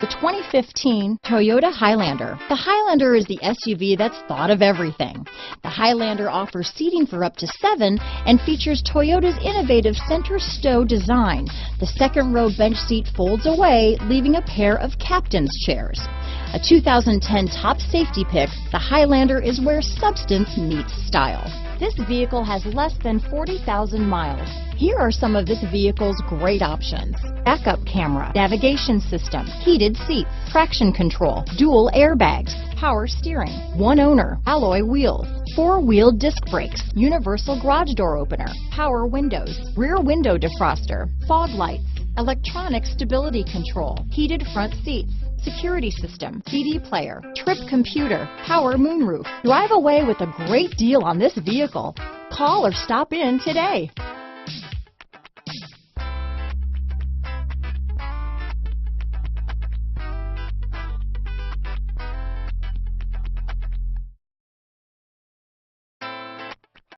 The 2015 Toyota Highlander. The Highlander is the SUV that's thought of everything. The Highlander offers seating for up to 7 and features Toyota's innovative center stow design. The second row bench seat folds away, leaving a pair of captain's chairs. A 2010 top safety pick, the Highlander is where substance meets style. This vehicle has less than 40,000 miles. Here are some of this vehicle's great options: backup camera, navigation system, heated seats, traction control, dual airbags, power steering, one owner, alloy wheels, 4-wheel disc brakes, universal garage door opener, power windows, rear window defroster, fog lights, electronic stability control, heated front seats, security system, CD player, trip computer, power moonroof. Drive away with a great deal on this vehicle. Call or stop in today.